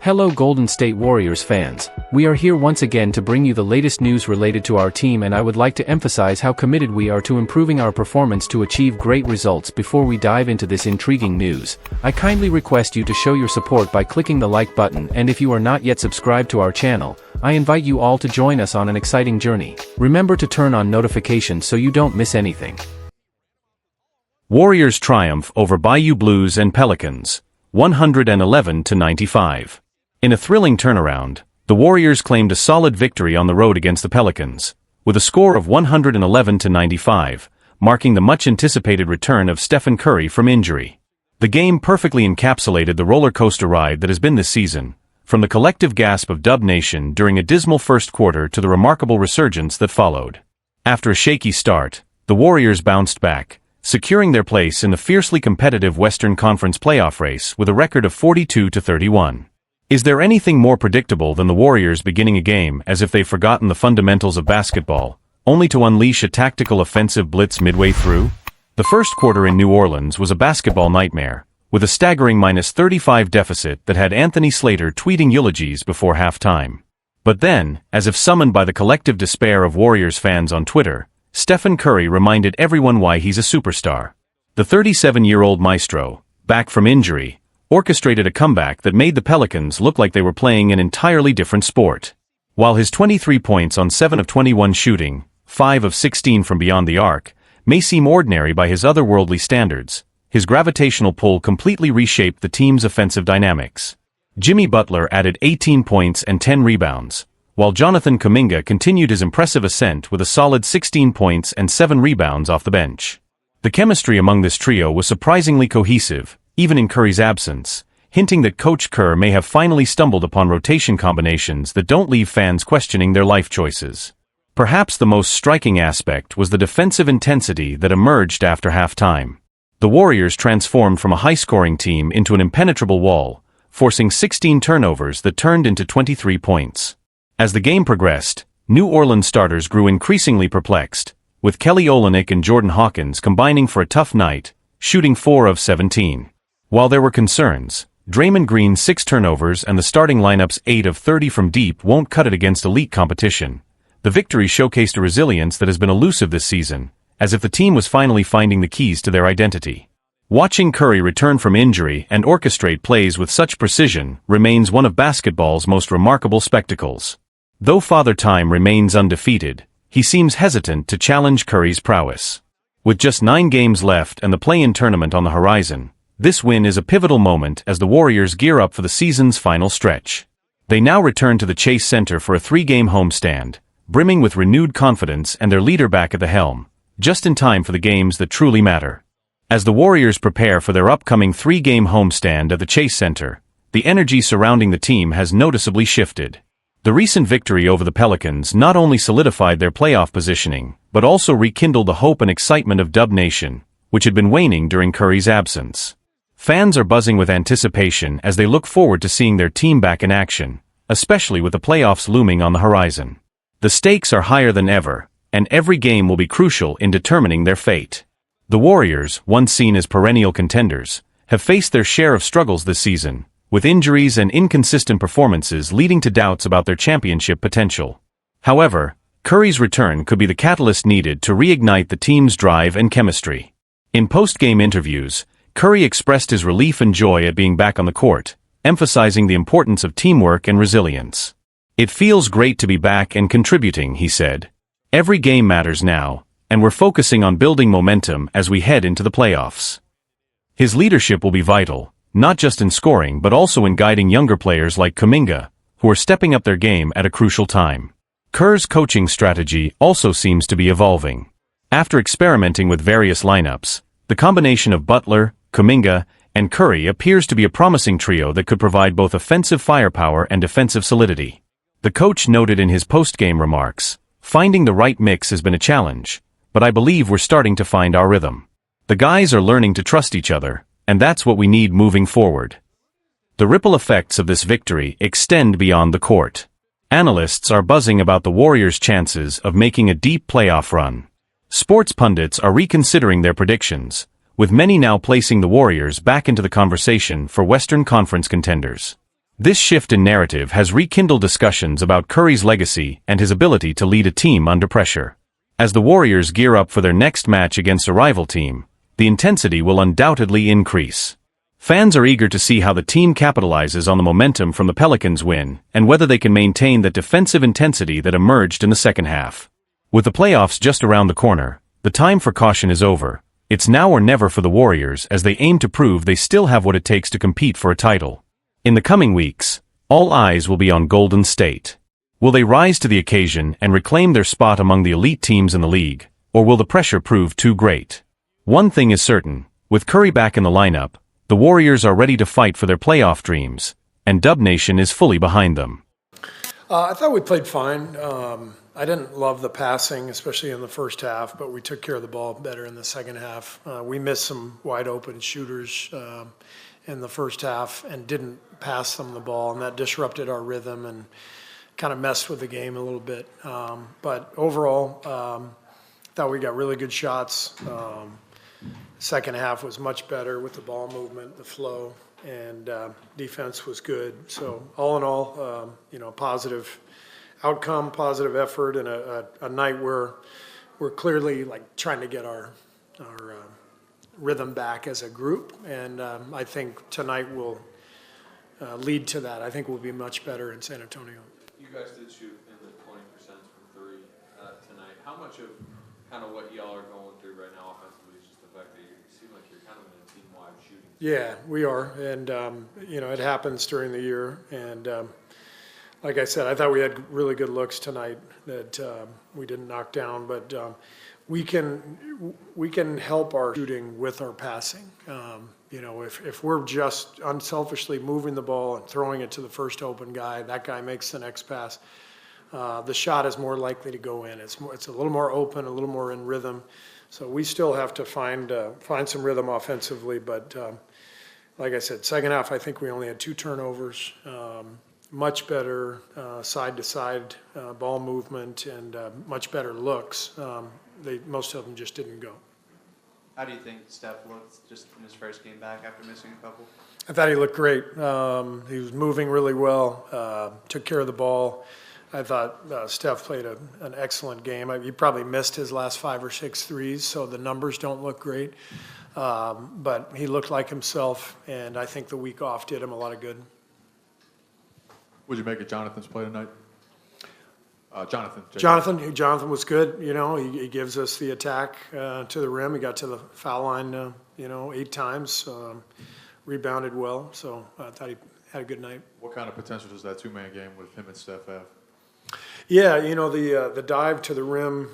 Hello Golden State Warriors fans, we are here once again to bring you the latest news related to our team, and I would like to emphasize how committed we are to improving our performance to achieve great results. Before we dive into this intriguing news, I kindly request you to show your support by clicking the like button, and if you are not yet subscribed to our channel, I invite you all to join us on an exciting journey. Remember to turn on notifications so you don't miss anything. Warriors triumph over Bayou Blues and Pelicans, 111-95. In a thrilling turnaround, the Warriors claimed a solid victory on the road against the Pelicans, with a score of 111-95, marking the much-anticipated return of Stephen Curry from injury. The game perfectly encapsulated the roller coaster ride that has been this season, from the collective gasp of Dub Nation during a dismal first quarter to the remarkable resurgence that followed. After a shaky start, the Warriors bounced back, securing their place in the fiercely competitive Western Conference playoff race with a record of 42-31. Is there anything more predictable than the Warriors beginning a game as if they've forgotten the fundamentals of basketball, only to unleash a tactical offensive blitz midway through? The first quarter in New Orleans was a basketball nightmare, with a staggering -35 deficit that had Anthony Slater tweeting eulogies before halftime. But then, as if summoned by the collective despair of Warriors fans on Twitter, Stephen Curry reminded everyone why he's a superstar. The 37-year-old maestro, back from injury, orchestrated a comeback that made the Pelicans look like they were playing an entirely different sport. While his 23 points on 7 of 21 shooting, 5 of 16 from beyond the arc, may seem ordinary by his otherworldly standards, his gravitational pull completely reshaped the team's offensive dynamics. Jimmy Butler added 18 points and 10 rebounds, while Jonathan Kuminga continued his impressive ascent with a solid 16 points and 7 rebounds off the bench. The chemistry among this trio was surprisingly cohesive, even in Curry's absence, hinting that Coach Kerr may have finally stumbled upon rotation combinations that don't leave fans questioning their life choices. Perhaps the most striking aspect was the defensive intensity that emerged after halftime. The Warriors transformed from a high-scoring team into an impenetrable wall, forcing 16 turnovers that turned into 23 points. As the game progressed, New Orleans starters grew increasingly perplexed, with Kelly Olynyk and Jordan Hawkins combining for a tough night, shooting 4 of 17. While there were concerns, Draymond Green's 6 turnovers and the starting lineup's 8 of 30 from deep won't cut it against elite competition. The victory showcased a resilience that has been elusive this season, as if the team was finally finding the keys to their identity. Watching Curry return from injury and orchestrate plays with such precision remains one of basketball's most remarkable spectacles. Though Father Time remains undefeated, he seems hesitant to challenge Curry's prowess. With just 9 games left and the play-in tournament on the horizon, this win is a pivotal moment as the Warriors gear up for the season's final stretch. They now return to the Chase Center for a 3-game homestand, brimming with renewed confidence and their leader back at the helm, just in time for the games that truly matter. As the Warriors prepare for their upcoming 3-game homestand at the Chase Center, the energy surrounding the team has noticeably shifted. The recent victory over the Pelicans not only solidified their playoff positioning, but also rekindled the hope and excitement of Dub Nation, which had been waning during Curry's absence. Fans are buzzing with anticipation as they look forward to seeing their team back in action, especially with the playoffs looming on the horizon. The stakes are higher than ever, and every game will be crucial in determining their fate. The Warriors, once seen as perennial contenders, have faced their share of struggles this season, with injuries and inconsistent performances leading to doubts about their championship potential. However, Curry's return could be the catalyst needed to reignite the team's drive and chemistry. In post-game interviews, Curry expressed his relief and joy at being back on the court, emphasizing the importance of teamwork and resilience. "It feels great to be back and contributing," he said. "Every game matters now, and we're focusing on building momentum as we head into the playoffs." His leadership will be vital, not just in scoring but also in guiding younger players like Kuminga, who are stepping up their game at a crucial time. Kerr's coaching strategy also seems to be evolving. After experimenting with various lineups, the combination of Butler, Kuminga, and Curry appears to be a promising trio that could provide both offensive firepower and defensive solidity. The coach noted in his post-game remarks, "Finding the right mix has been a challenge, but I believe we're starting to find our rhythm. The guys are learning to trust each other, and that's what we need moving forward." The ripple effects of this victory extend beyond the court. Analysts are buzzing about the Warriors' chances of making a deep playoff run. Sports pundits are reconsidering their predictions, with many now placing the Warriors back into the conversation for Western Conference contenders. This shift in narrative has rekindled discussions about Curry's legacy and his ability to lead a team under pressure. As the Warriors gear up for their next match against a rival team, the intensity will undoubtedly increase. Fans are eager to see how the team capitalizes on the momentum from the Pelicans' win and whether they can maintain that defensive intensity that emerged in the second half. With the playoffs just around the corner, the time for caution is over. It's now or never for the Warriors as they aim to prove they still have what it takes to compete for a title. In the coming weeks, all eyes will be on Golden State. Will they rise to the occasion and reclaim their spot among the elite teams in the league, or will the pressure prove too great? One thing is certain, with Curry back in the lineup, the Warriors are ready to fight for their playoff dreams, and Dub Nation is fully behind them. I thought we played fine. I didn't love the passing, especially in the first half, but we took care of the ball better in the second half. We missed some wide open shooters in the first half and didn't pass them the ball, and that disrupted our rhythm and kind of messed with the game a little bit. But overall, thought we got really good shots. Second half was much better with the ball movement, the flow, and defense was good. So all in all, positive outcome, positive effort, and a night where we're clearly like trying to get our rhythm back as a group. And I think tonight will lead to that. I think we'll be much better in San Antonio. You guys did shoot in the 20% from three tonight. How much of kind of what y'all are going through right now offensively is just the fact that you seem like you're kind of in a team-wide shooting? Yeah, we are. And, it happens during the year. And like I said, I thought we had really good looks tonight that we didn't knock down. But we can help our shooting with our passing. If we're just unselfishly moving the ball and throwing it to the first open guy, that guy makes the next pass. The shot is more likely to go in. It's a little more open, a little more in rhythm. So we still have to find some rhythm offensively. But like I said, second half, I think we only had 2 turnovers. Much better side-to-side ball movement and much better looks. Most of them just didn't go. How do you think Steph looked just in his first game back after missing a couple? I thought he looked great. He was moving really well, took care of the ball. I thought Steph played an excellent game. He probably missed his last 5 or 6 threes, so the numbers don't look great. But he looked like himself, and I think the week off did him a lot of good. What did you make of Jonathan's play tonight? Jonathan was good. He gives us the attack to the rim. He got to the foul line, 8 times. Rebounded well, so I thought he had a good night. What kind of potential does that 2-man game with him and Steph have? Yeah, the dive to the rim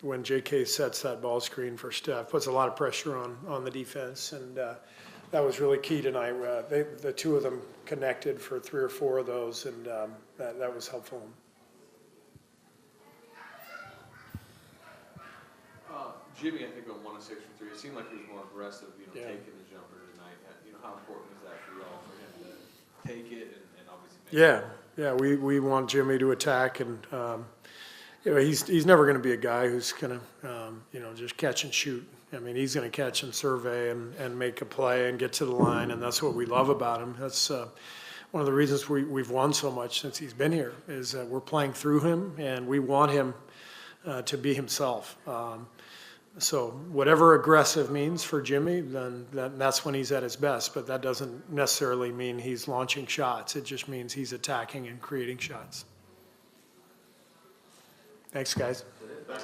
when J.K. sets that ball screen for Steph puts a lot of pressure on the defense, and that was really key tonight. The 2 of them connected for 3 or 4 of those, and that was helpful. Jimmy, I think, went 1 of 6 from 3. It seemed like he was more aggressive, taking the jumper tonight. How important is that for y'all, for him to take it and obviously make it? Yeah, we want Jimmy to attack, and he's never going to be a guy who's going to just catch and shoot. I mean, he's going to catch and survey and make a play and get to the line, and that's what we love about him. That's one of the reasons we've won so much since he's been here is that we're playing through him, and we want him to be himself. So whatever aggressive means for Jimmy, then that's when he's at his best. But that doesn't necessarily mean he's launching shots. It just means he's attacking and creating shots. Thanks, guys.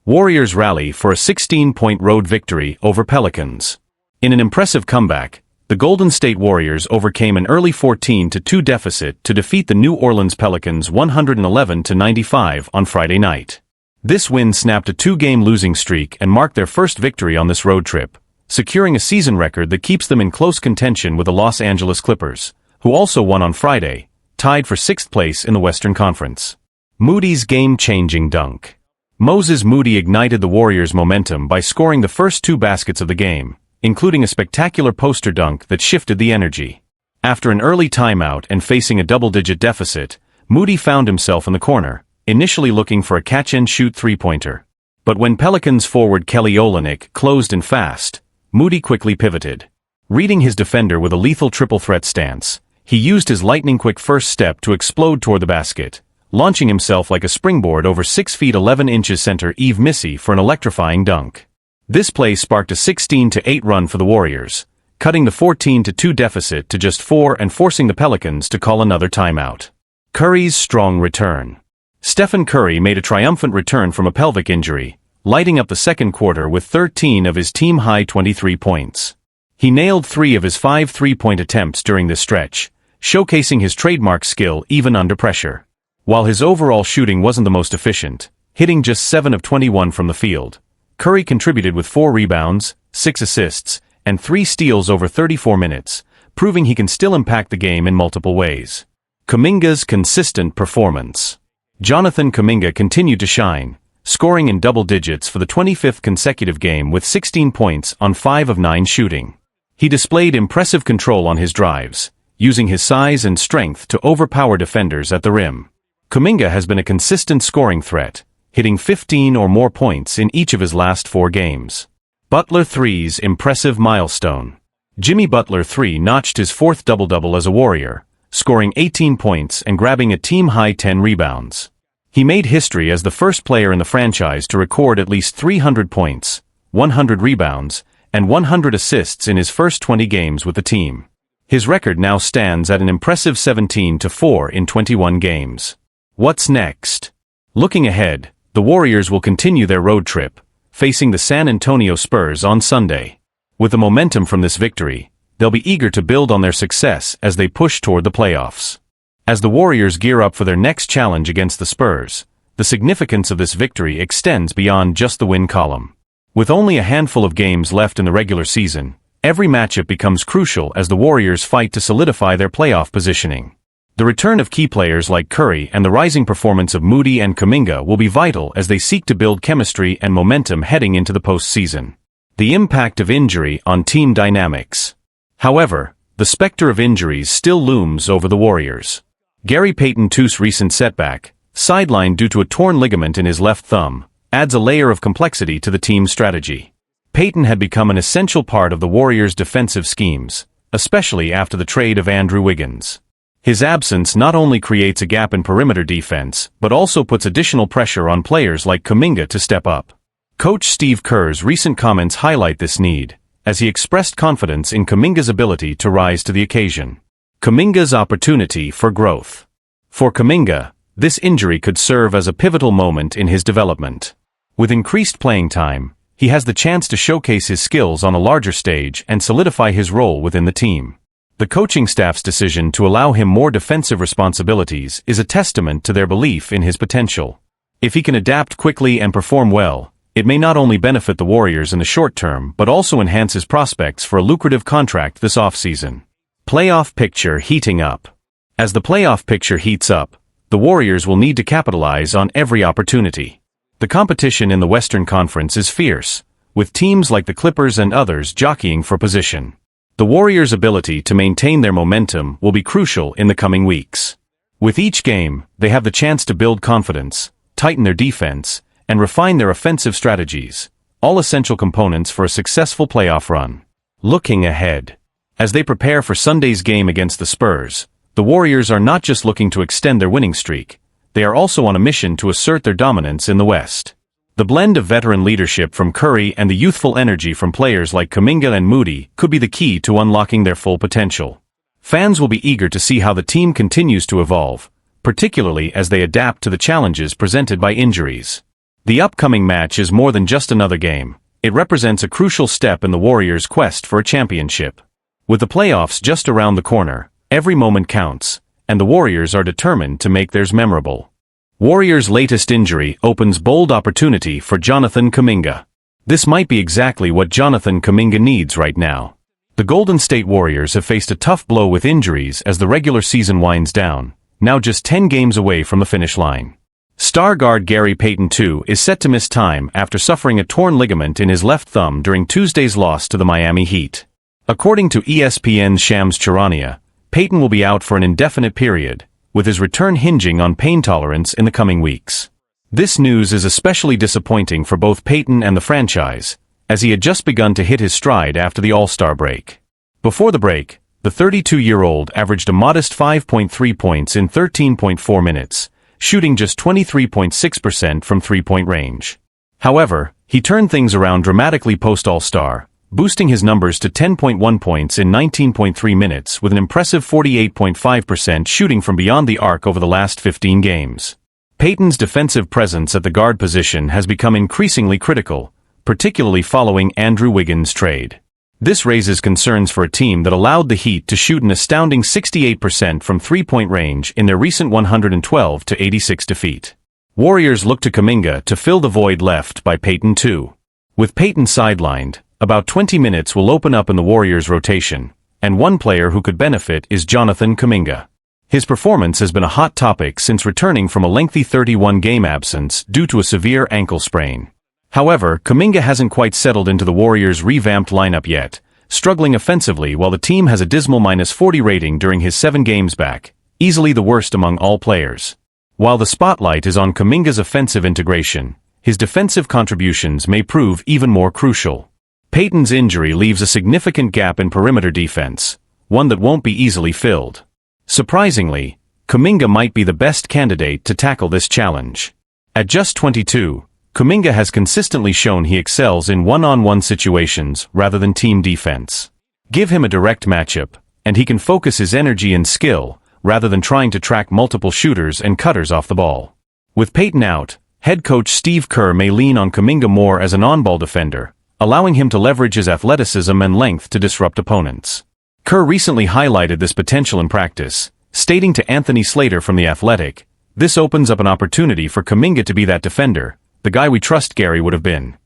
Warriors rally for a 16-point road victory over Pelicans. In an impressive comeback, the Golden State Warriors overcame an early 14-2 deficit to defeat the New Orleans Pelicans 111-95 on Friday night. This win snapped a 2-game losing streak and marked their first victory on this road trip, securing a season record that keeps them in close contention with the Los Angeles Clippers, who also won on Friday, tied for 6th place in the Western Conference. Moody's game-changing dunk. Moses Moody ignited the Warriors' momentum by scoring the first 2 baskets of the game, including a spectacular poster dunk that shifted the energy. After an early timeout and facing a double-digit deficit, Moody found himself in the corner, initially looking for a catch-and-shoot 3-pointer. But when Pelicans forward Kelly Olynyk closed in fast, Moody quickly pivoted. Reading his defender with a lethal triple-threat stance, He used his lightning-quick first step to explode toward the basket, launching himself like a springboard over 6 feet 11 inches center Yves Missy for an electrifying dunk. This play sparked a 16-8 run for the Warriors, cutting the 14-2 deficit to just 4 and forcing the Pelicans to call another timeout. Curry's strong return. Stephen Curry made a triumphant return from a pelvic injury, lighting up the second quarter with 13 of his team-high 23 points. He nailed 3 of his 5 three-point attempts during this stretch, showcasing his trademark skill even under pressure. While his overall shooting wasn't the most efficient, hitting just 7 of 21 from the field, Curry contributed with 4 rebounds, 6 assists, and 3 steals over 34 minutes, proving he can still impact the game in multiple ways. Kuminga's consistent performance. Jonathan Kuminga continued to shine, scoring in double digits for the 25th consecutive game with 16 points on 5 of 9 shooting. He displayed impressive control on his drives, using his size and strength to overpower defenders at the rim. Kuminga has been a consistent scoring threat, hitting 15 or more points in each of his last 4 games. Butler 3's impressive milestone. Jimmy Butler 3 notched his 4th double-double as a Warrior, scoring 18 points and grabbing a team-high 10 rebounds. He made history as the first player in the franchise to record at least 300 points, 100 rebounds, and 100 assists in his first 20 games with the team. His record now stands at an impressive 17-4 in 21 games. What's next? Looking ahead, the Warriors will continue their road trip, facing the San Antonio Spurs on Sunday. With the momentum from this victory, they'll be eager to build on their success as they push toward the playoffs. As the Warriors gear up for their next challenge against the Spurs, the significance of this victory extends beyond just the win column. With only a handful of games left in the regular season, every matchup becomes crucial as the Warriors fight to solidify their playoff positioning. The return of key players like Curry and the rising performance of Moody and Kuminga will be vital as they seek to build chemistry and momentum heading into the postseason. The impact of injury on team dynamics. However, the specter of injuries still looms over the Warriors. Gary Payton II's recent setback, sidelined due to a torn ligament in his left thumb, adds a layer of complexity to the team's strategy. Payton had become an essential part of the Warriors' defensive schemes, especially after the trade of Andrew Wiggins. His absence not only creates a gap in perimeter defense, but also puts additional pressure on players like Kuminga to step up. Coach Steve Kerr's recent comments highlight this need, as he expressed confidence in Kuminga's ability to rise to the occasion. Kuminga's opportunity for growth. For Kuminga, this injury could serve as a pivotal moment in his development. With increased playing time, he has the chance to showcase his skills on a larger stage and solidify his role within the team. The coaching staff's decision to allow him more defensive responsibilities is a testament to their belief in his potential. If he can adapt quickly and perform well, it may not only benefit the Warriors in the short term but also enhance his prospects for a lucrative contract this offseason. Playoff picture heating up. As the playoff picture heats up, the Warriors will need to capitalize on every opportunity. The competition in the Western Conference is fierce, with teams like the Clippers and others jockeying for position. The Warriors' ability to maintain their momentum will be crucial in the coming weeks. With each game, they have the chance to build confidence, tighten their defense, and refine their offensive strategies, all essential components for a successful playoff run. Looking ahead. As they prepare for Sunday's game against the Spurs, the Warriors are not just looking to extend their winning streak, they are also on a mission to assert their dominance in the West. The blend of veteran leadership from Curry and the youthful energy from players like Kuminga and Moody could be the key to unlocking their full potential. Fans will be eager to see how the team continues to evolve, particularly as they adapt to the challenges presented by injuries. The upcoming match is more than just another game. It represents a crucial step in the Warriors' quest for a championship. With the playoffs just around the corner, every moment counts, and the Warriors are determined to make theirs memorable. Warriors' latest injury opens bold opportunity for Jonathan Kuminga. This might be exactly what Jonathan Kuminga needs right now. The Golden State Warriors have faced a tough blow with injuries as the regular season winds down, now just 10 games away from the finish line. Star guard Gary Payton II is set to miss time after suffering a torn ligament in his left thumb during Tuesday's loss to the Miami Heat. According to ESPN's Shams Charania, Payton will be out for an indefinite period, with his return hinging on pain tolerance in the coming weeks. This news is especially disappointing for both Payton and the franchise, as he had just begun to hit his stride after the All-Star break. Before the break, The 32-year-old averaged a modest 5.3 points in 13.4 minutes, shooting just 23.6% from three-point range. However, he turned things around dramatically post-All-Star, boosting his numbers to 10.1 points in 19.3 minutes with an impressive 48.5% shooting from beyond the arc over the last 15 games. Payton's defensive presence at the guard position has become increasingly critical, particularly following Andrew Wiggins' trade. This raises concerns for a team that allowed the Heat to shoot an astounding 68% from three-point range in their recent 112-86 defeat. Warriors look to Kuminga to fill the void left by Payton too. With Payton sidelined, about 20 minutes will open up in the Warriors' rotation, and one player who could benefit is Jonathan Kuminga. His performance has been a hot topic since returning from a lengthy 31-game absence due to a severe ankle sprain. However, Kuminga hasn't quite settled into the Warriors' revamped lineup yet, struggling offensively while the team has a dismal -40 rating during his 7 games back, easily the worst among all players. While the spotlight is on Kuminga's offensive integration, his defensive contributions may prove even more crucial. Payton's injury leaves a significant gap in perimeter defense, one that won't be easily filled. Surprisingly, Kuminga might be the best candidate to tackle this challenge. At just 22, Kuminga has consistently shown he excels in one-on-one situations rather than team defense. Give him a direct matchup, and he can focus his energy and skill, rather than trying to track multiple shooters and cutters off the ball. With Payton out, head coach Steve Kerr may lean on Kuminga more as an on-ball defender, allowing him to leverage his athleticism and length to disrupt opponents. Kerr recently highlighted this potential in practice, stating to Anthony Slater from The Athletic, "This opens up an opportunity for Kuminga to be that defender, the guy we trust Gary would have been."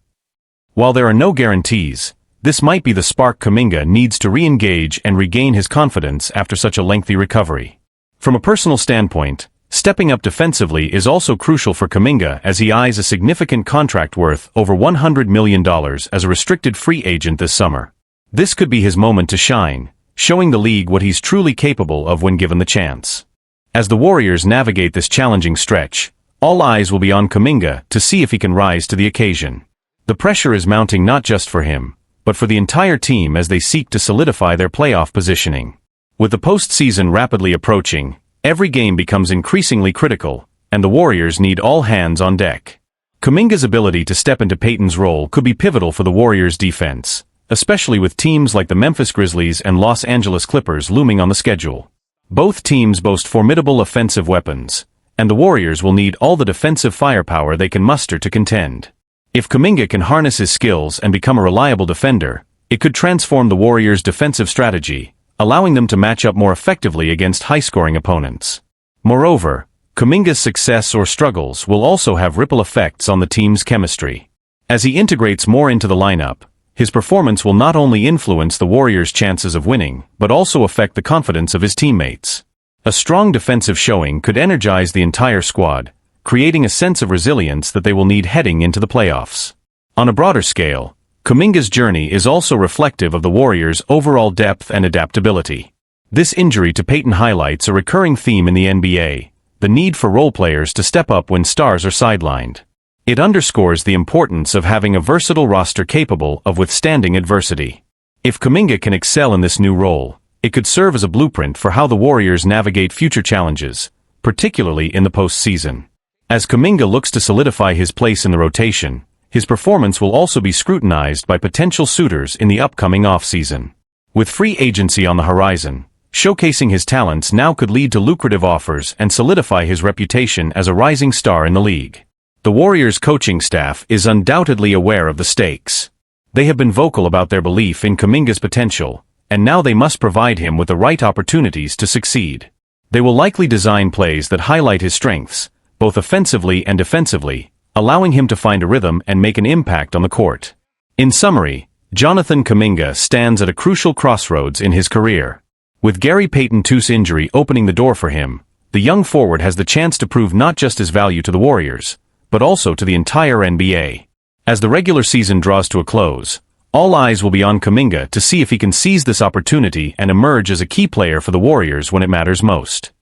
While there are no guarantees, this might be the spark Kuminga needs to re-engage and regain his confidence after such a lengthy recovery. From a personal standpoint, stepping up defensively is also crucial for Kuminga as he eyes a significant contract worth over $100 million as a restricted free agent this summer. This could be his moment to shine, showing the league what he's truly capable of when given the chance. As the Warriors navigate this challenging stretch, all eyes will be on Kuminga to see if he can rise to the occasion. The pressure is mounting not just for him, but for the entire team as they seek to solidify their playoff positioning. With the postseason rapidly approaching, every game becomes increasingly critical, and the Warriors need all hands on deck. Kuminga's ability to step into Payton's role could be pivotal for the Warriors' defense, especially with teams like the Memphis Grizzlies and Los Angeles Clippers looming on the schedule. Both teams boast formidable offensive weapons, and the Warriors will need all the defensive firepower they can muster to contend. If Kuminga can harness his skills and become a reliable defender, it could transform the Warriors' defensive strategy, allowing them to match up more effectively against high-scoring opponents. Moreover, Kuminga's success or struggles will also have ripple effects on the team's chemistry. As he integrates more into the lineup, his performance will not only influence the Warriors' chances of winning, but also affect the confidence of his teammates. A strong defensive showing could energize the entire squad, creating a sense of resilience that they will need heading into the playoffs. On a broader scale, Kuminga's journey is also reflective of the Warriors' overall depth and adaptability. This injury to Payton highlights a recurring theme in the NBA, the need for role players to step up when stars are sidelined. It underscores the importance of having a versatile roster capable of withstanding adversity. If Kuminga can excel in this new role, it could serve as a blueprint for how the Warriors navigate future challenges, particularly in the postseason. As Kuminga looks to solidify his place in the rotation, his performance will also be scrutinized by potential suitors in the upcoming offseason. With free agency on the horizon, showcasing his talents now could lead to lucrative offers and solidify his reputation as a rising star in the league. The Warriors' coaching staff is undoubtedly aware of the stakes. They have been vocal about their belief in Kuminga's potential, and now they must provide him with the right opportunities to succeed. They will likely design plays that highlight his strengths, both offensively and defensively, allowing him to find a rhythm and make an impact on the court. In summary, Jonathan Kuminga stands at a crucial crossroads in his career. With Gary Payton II's injury opening the door for him, the young forward has the chance to prove not just his value to the Warriors, but also to the entire NBA. As the regular season draws to a close, all eyes will be on Kuminga to see if he can seize this opportunity and emerge as a key player for the Warriors when it matters most.